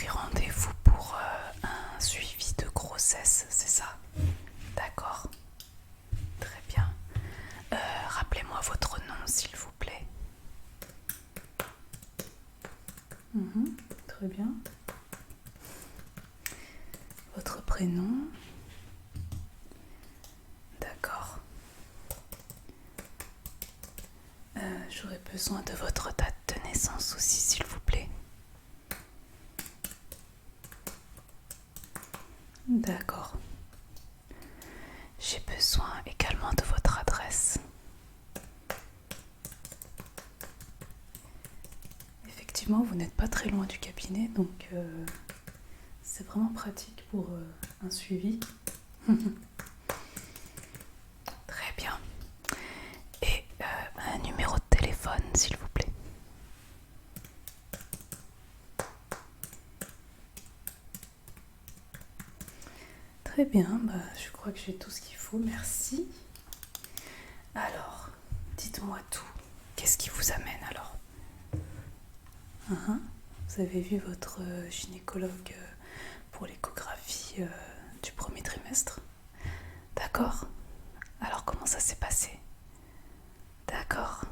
pris rendez-vous pour un suivi de grossesse, c'est ça? D'accord. Très bien. Rappelez-moi votre nom, s'il vous plaît. Très bien. Votre prénom. D'accord. J'aurais besoin de votre date de naissance aussi, s'il vous plaît. D'accord. J'ai besoin également de votre adresse. Effectivement, vous n'êtes pas très loin du cabinet, donc c'est vraiment pratique pour un suivi. Très bien. Et un numéro de téléphone, s'il vous plaît. Très bien, je crois que j'ai tout ce qu'il faut, merci. Alors, dites-moi tout. Qu'est-ce qui vous amène alors? Vous avez vu votre gynécologue pour l'échographie du premier trimestre? D'accord. Alors comment ça s'est passé? D'accord.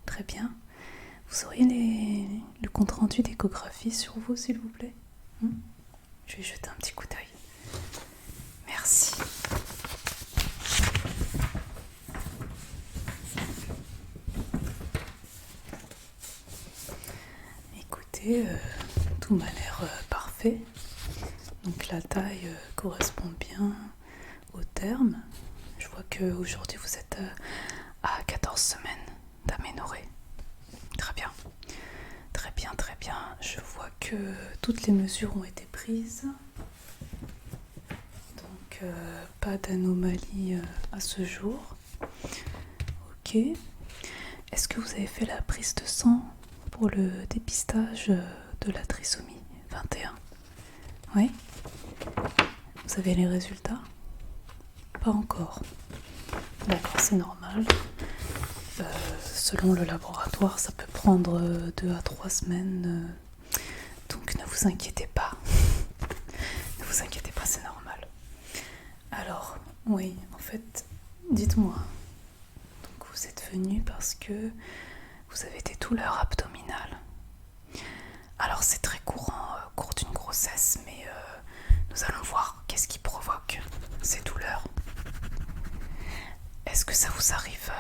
Très bien. Vous auriez le compte-rendu d'échographie sur vous, s'il vous plaît? Je vais jeter un petit coup d'œil. Merci. Écoutez, tout m'a l'air parfait. Donc la taille correspond bien au terme. Je vois qu'aujourd'hui vous êtes à 14 semaines d'aménorrhée. Très bien. Très bien, très bien. Je vois que toutes les mesures ont été prises. Donc pas d'anomalie à ce jour. Ok. Est-ce que vous avez fait la prise de sang pour le dépistage de la trisomie 21? Oui. Vous avez les résultats? Pas encore. D'accord, c'est normal. Selon le laboratoire, ça peut prendre 2 à 3 semaines. Donc ne vous inquiétez pas. Ne vous inquiétez pas, c'est normal. Alors, oui, en fait, dites-moi. Donc vous êtes venu parce que vous avez des douleurs abdominales. Alors c'est très courant au cours d'une grossesse, mais nous allons voir qu'est-ce qui provoque ces douleurs. Est-ce que ça vous arrive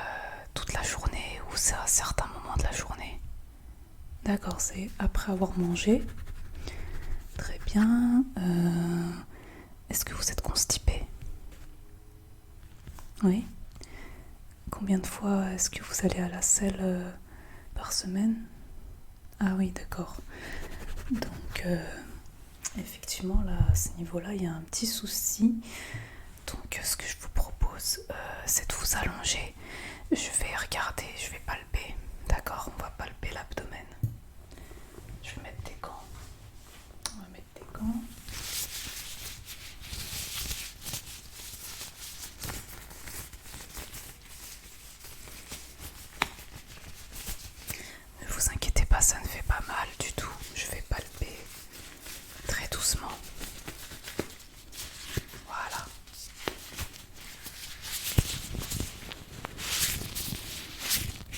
toute la journée ou c'est à certains moments de la journée? D'accord, c'est après avoir mangé. Très bien. Est-ce que vous êtes constipé? Oui. Combien de fois est-ce que vous allez à la selle par semaine? Ah oui, d'accord. Donc, effectivement, là, à ce niveau-là, il y a un petit souci. Donc, ce que je vous propose, c'est de vous allonger. Je vais regarder, je vais palper. D'accord, on va palper l'abdomen. Je vais mettre des gants. On va mettre des gants. Ne vous inquiétez pas, ça ne fait pas mal du tout. Je vais palper très doucement. Voilà.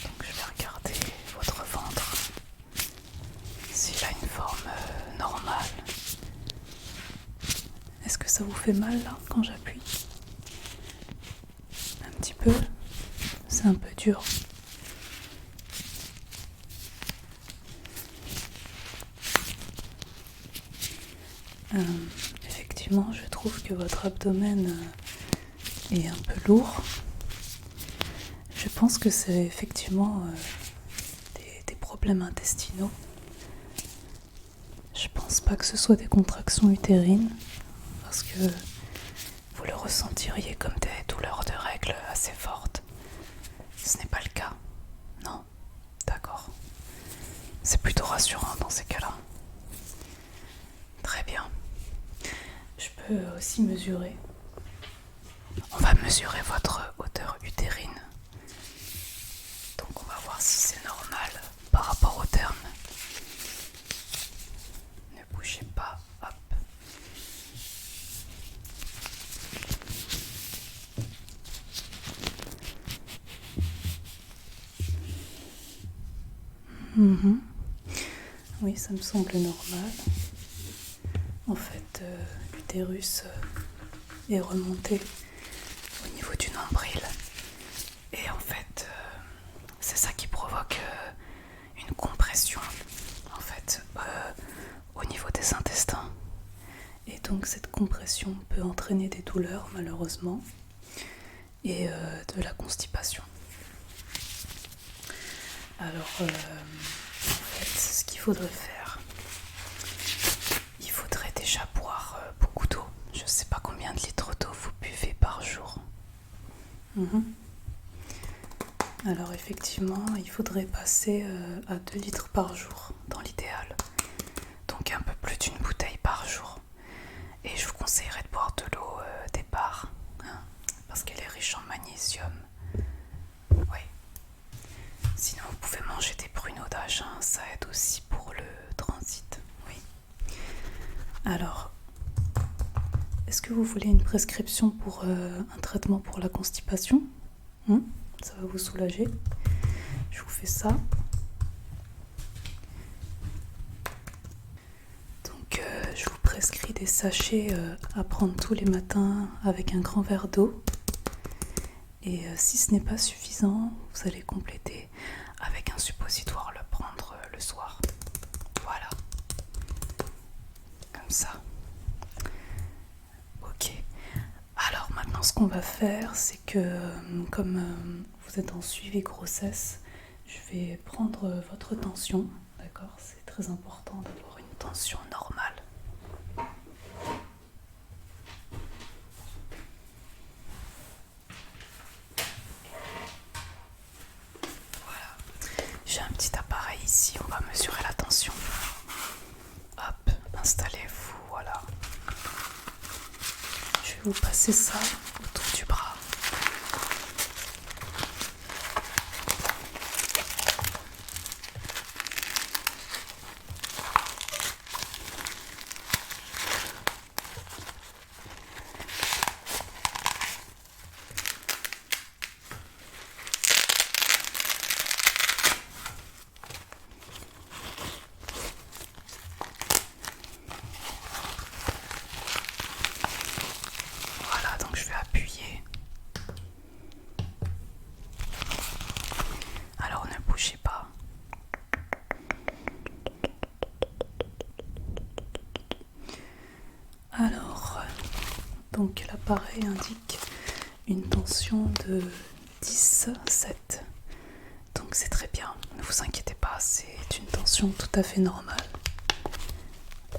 Donc je vais regarder votre ventre. S'il a une forme normale. Est-ce que ça vous fait mal là quand j'appuie? Un petit peu. C'est un peu dur. Effectivement, je trouve que votre abdomen est un peu lourd. Je pense que c'est effectivement des problèmes intestinaux. Je pense pas que ce soit des contractions utérines, parce que vous le ressentiriez comme des douleurs de règles assez fortes. Ce n'est pas le cas. Non? D'accord. C'est plutôt rassurant dans ces cas-là. Très bien. Je peux aussi mesurer. On va mesurer votre hauteur utérine. Donc on va voir si c'est normal par rapport au terme. Ne bougez Mhm. Oui, ça me semble normal. En fait, l'utérus est remonté au niveau du nombril. Et en fait, c'est ça qui provoque une compression, en fait, au niveau des intestins. Et donc cette compression peut entraîner des douleurs, malheureusement, et de la constipation. Alors, en fait, ce qu'il faudrait faire, il faudrait déjà boire beaucoup d'eau. Je ne sais pas combien de litres d'eau vous buvez par jour. Alors effectivement, il faudrait passer à 2 litres par jour dans l'idéal. Donc un peu plus d'une bouteille par jour. Et je vous conseillerais de boire de l'eau des bars, hein, parce qu'elle est riche en magnésium. Oui. Sinon, vous pouvez manger des pruneaux d'âge, hein, ça aide aussi pour le transit. Oui. Alors, est-ce que vous voulez une prescription pour un traitement pour la constipation? Ça va vous soulager. Je vous fais ça. Donc, je vous prescris des sachets à prendre tous les matins avec un grand verre d'eau. Et si ce n'est pas suffisant, vous allez compléter avec un suppositoire, le prendre le soir. Voilà. Comme ça. Ok. Alors maintenant, ce qu'on va faire, c'est que comme vous êtes en suivi grossesse, je vais prendre votre tension. D'accord? C'est très important d'avoir une tension normale. J'ai un petit appareil ici, on va mesurer la tension. Hop, installez-vous, voilà. Je vais vous passer ça autour du bras. Voilà, donc je vais appuyer. Alors ne bougez pas. Alors, donc l'appareil indique une tension de 10,7. Donc c'est très bien, ne vous inquiétez pas, c'est une tension tout à fait normale.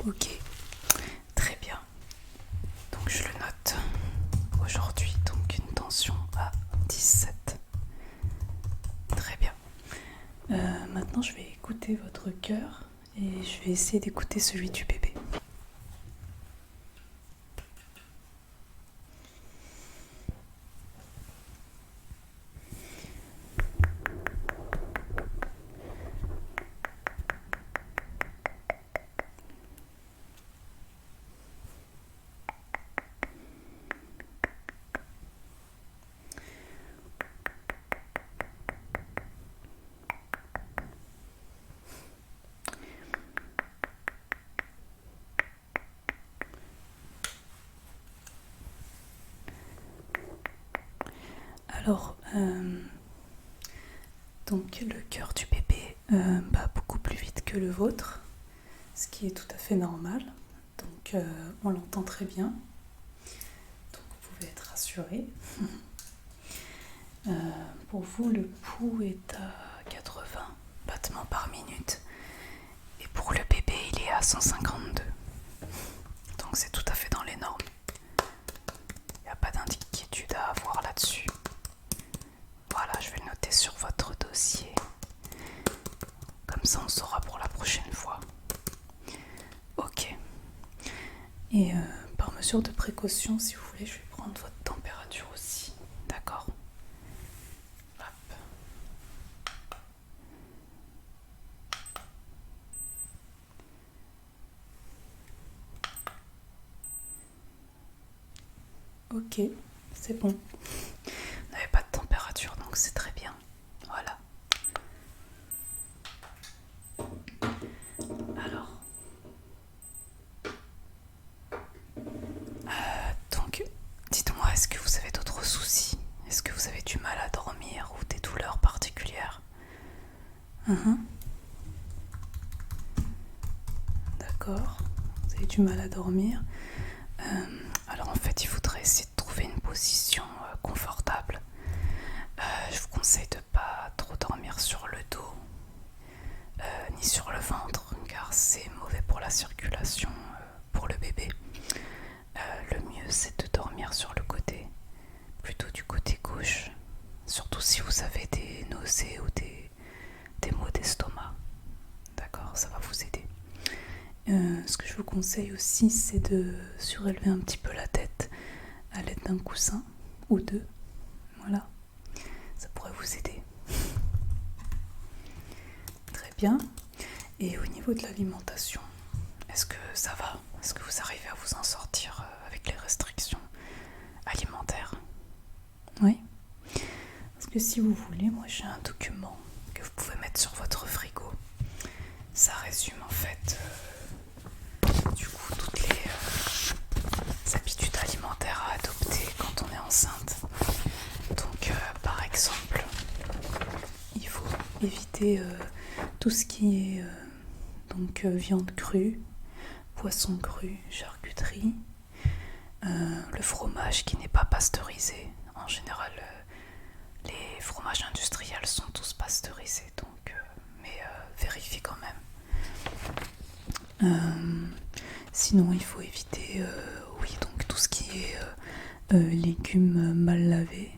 Ok, très bien. Donc je le note aujourd'hui, donc une tension à 17. Très bien. Maintenant je vais écouter votre cœur et je vais essayer d'écouter celui du bébé. Alors, donc le cœur du bébé bat beaucoup plus vite que le vôtre, ce qui est tout à fait normal. Donc on l'entend très bien. Donc vous pouvez être rassuré. Pour vous, le pouls est à 80 battements par minute. Et pour le bébé, il est à 152. Donc c'est tout à fait dans les normes. Il n'y a pas d'inquiétude à avoir là-dessus. Voilà, je vais le noter sur votre dossier. Comme ça, on saura pour la prochaine fois. Ok. Et par mesure de précaution, si vous voulez, je vais prendre votre température aussi. D'accord ? Hop. Ok, c'est bon. Vous n'avez pas de température, donc c'est très bien. Voilà. Mhm. D'accord. Vous avez du mal à dormir. Alors en fait, il faudrait essayer de trouver une position confortable. Je vous conseille de pas trop dormir sur le dos ni sur le ventre, car c'est mauvais pour la circulation pour le bébé. Le mieux, c'est de dormir sur le côté, plutôt du côté gauche, surtout si vous avez des nausées ou des maux d'estomac. D'accord, ça va vous aider. Ce que je vous conseille aussi, c'est de surélever un petit peu la tête à l'aide d'un coussin ou deux. Voilà, ça pourrait vous aider. Très bien. Et au niveau de l'alimentation, est-ce que ça va? Est-ce que vous arrivez à vous en sortir avec les restrictions alimentaires? Oui. Parce que si vous voulez, moi j'ai un document que vous pouvez mettre sur votre frigo. Ça résume en fait du coup toutes les habitudes alimentaires à adopter quand on est enceinte. Donc par exemple, il faut éviter tout ce qui est viande crue, poisson cru, charcuterie, le fromage qui n'est pas pasteurisé. En général, les fromages industriels sont tous pasteurisés, donc mais vérifiez quand même. Sinon, il faut éviter donc tout ce qui est légumes mal lavés.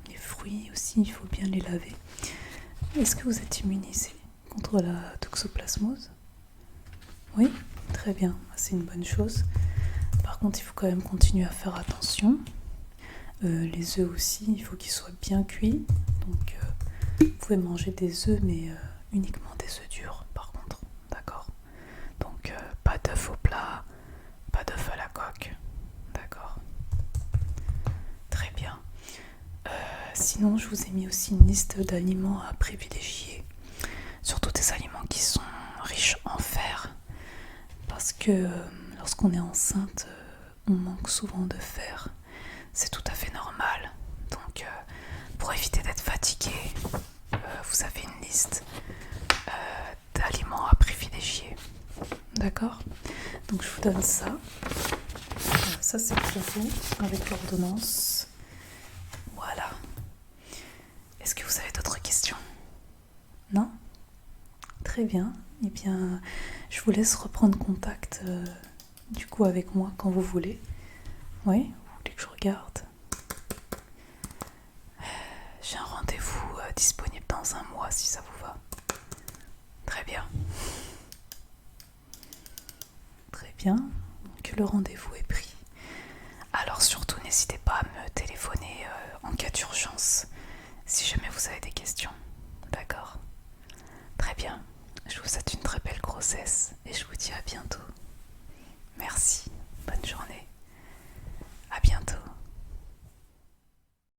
Les fruits aussi, il faut bien les laver. Est-ce que vous êtes immunisé contre la toxoplasmose? Oui, très bien, c'est une bonne chose. Par contre, il faut quand même continuer à faire attention. Les œufs aussi, il faut qu'ils soient bien cuits. Donc, vous pouvez manger des œufs, mais uniquement des œufs durs, par contre. D'accord? Donc, pas d'œufs au plat, pas d'œufs à la coque. D'accord? Très bien. Sinon, je vous ai mis aussi une liste d'aliments à privilégier. Surtout des aliments qui sont riches en fer. Parce que lorsqu'on est enceinte, on manque souvent de fer. C'est tout à fait normal. Donc, pour éviter d'être fatigué, vous avez une liste d'aliments à privilégier. D'accord? Donc, je vous donne ça. Ça, c'est pour vous, avec l'ordonnance. Voilà. Est-ce que vous avez d'autres questions? Non? Très bien. Eh bien, je vous laisse reprendre contact du coup avec moi quand vous voulez. Oui, vous voulez que je regarde? J'ai un rendez-vous disponible dans un mois si ça vous va. Très bien. Très bien. Donc le rendez-vous est pris. Alors surtout n'hésitez pas à me téléphoner en cas d'urgence si jamais vous avez des questions. D'accord? Très bien. Je vous souhaite une très belle grossesse et je vous dis à bientôt. Merci.